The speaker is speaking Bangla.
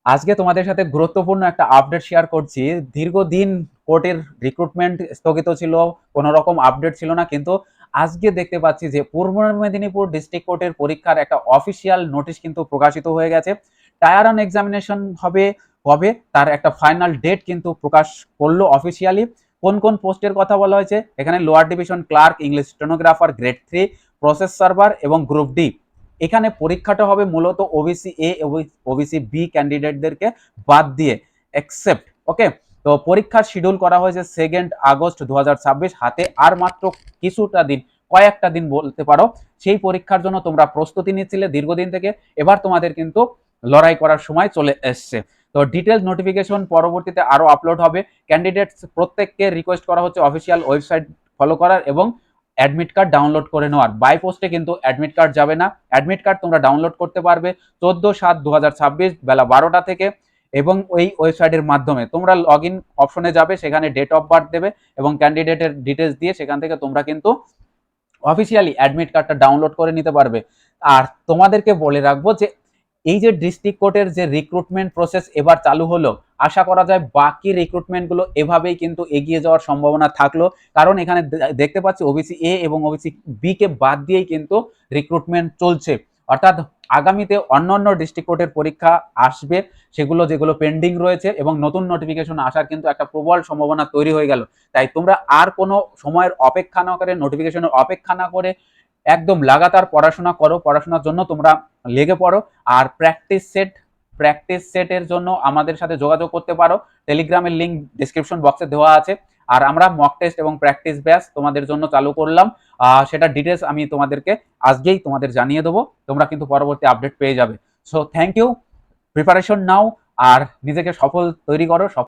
আজকে তোমাদের সাথে গুরুত্বপূর্ণ একটা আপডেট শেয়ার করছি। দীর্ঘদিন কোর্টের রিক্রুটমেন্ট স্থগিত ছিল, কোনো রকম আপডেট ছিল না, কিন্তু আজকে দেখতে পাচ্ছি যে পূর্ব মেদিনীপুর ডিস্ট্রিক্ট কোর্টের পরীক্ষার একটা অফিসিয়াল নোটিশ কিন্তু প্রকাশিত হয়ে গেছে। টায়ার অন এক্সামিনেশন হবে কবে, তার একটা ফাইনাল ডেট কিন্তু প্রকাশ করলো অফিসিয়ালি। কোন কোন পোস্টের কথা বলা হয়েছে এখানে: lower division clerk, English stenographer grade 3, process server এবং গ্রুপ ডি। এখানে পরীক্ষাটা হবে মূলত ওবিসি এ এবং ওবিসি বি ক্যান্ডিডেটদেরকে বাদ দিয়ে, এক্সেপ্ট। ওকে, তো পরীক্ষার শিডিউল করা হয়েছে 2 আগস্ট 2026। হাতে আর মাত্র কিছুটা দিন, কয়েকটা দিন বলতে পারো। সেই পরীক্ষার জন্য তোমরা প্রস্তুতি নিচ্ছিলে দীর্ঘদিন থেকে, এবার তোমাদের কিন্তু লড়াই করার সময় চলে এসছে। তো ডিটেলস নোটিফিকেশন পরবর্তীতে আরো আপলোড হবে। ক্যান্ডিডেটস প্রত্যেককে রিকোয়েস্ট করা হচ্ছে অফিসিয়াল ওয়েবসাইট ফলো করার এবং অ্যাডমিট কার্ড ডাউনলোড করে নেওয়ার। বাই পোস্টে কিন্তু অ্যাডমিট কার্ড যাবে না। অ্যাডমিট কার্ড তোমরা ডাউনলোড করতে পারবে 14/7/2026 বেলা 12টা থেকে, এবং ওই ওয়েবসাইটের মাধ্যমে তোমরা লগ ইন অপশনে যাবে, সেখানে ডেট অফ বার্থ দেবে এবং ক্যান্ডিডেটের ডিটেলস দিয়ে সেখান থেকে তোমরা কিন্তু অফিসিয়ালি অ্যাডমিট কার্ডটা ডাউনলোড করে নিতে পারবে। আর তোমাদেরকে বলে রাখবো যে এই যে ডিস্ট্রিক্ট কোর্টের যে রিক্রুটমেন্ট প্রসেস এবার চালু হলো, আশা করা যায় বাকি রিক্রুটমেন্টগুলো এভাবেই কিন্তু এগিয়ে যাওয়ার সম্ভাবনা থাকলো। কারণ এখানে দেখতে পাচ্ছি ওবিসি এ এবং ওবিসি বি কে বাদ দিয়েই কিন্তু রিক্রুটমেন্ট চলছে। অর্থাৎ আগামীতে অন্যান্য ডিস্ট্রিক্ট কোর্টের পরীক্ষা আসবে, যেগুলো পেন্ডিং রয়েছে, এবং নতুন নোটিফিকেশন আসার কিন্তু একটা প্রবল সম্ভাবনা তৈরি হয়ে গেল। তাই তোমরা আর কোনো সময়ের অপেক্ষা না করে, নোটিফিকেশনের অপেক্ষা না করে একদম লাগাতার পড়াশোনা করো। পড়াশোনার জন্য তোমরা লেগে পড়ো। আর প্র্যাকটিস সেটের জন্য আমাদের সাথে যোগাযোগ করতে পারো। টেলিগ্রামের লিঙ্ক ডিসক্রিপশন বক্সে দেওয়া আছে। আর আমরা মক টেস্ট এবং প্র্যাকটিস ব্যাচ তোমাদের জন্য চালু করলাম। সেটা ডিটেলস আমি তোমাদেরকে আজকেই তোমাদের জানিয়ে দেবো। তোমরা কিন্তু পরবর্তী আপডেট পেয়ে যাবে। সো থ্যাংক ইউ, প্রিপারেশন নাও আর নিজেকে সফল তৈরি করো।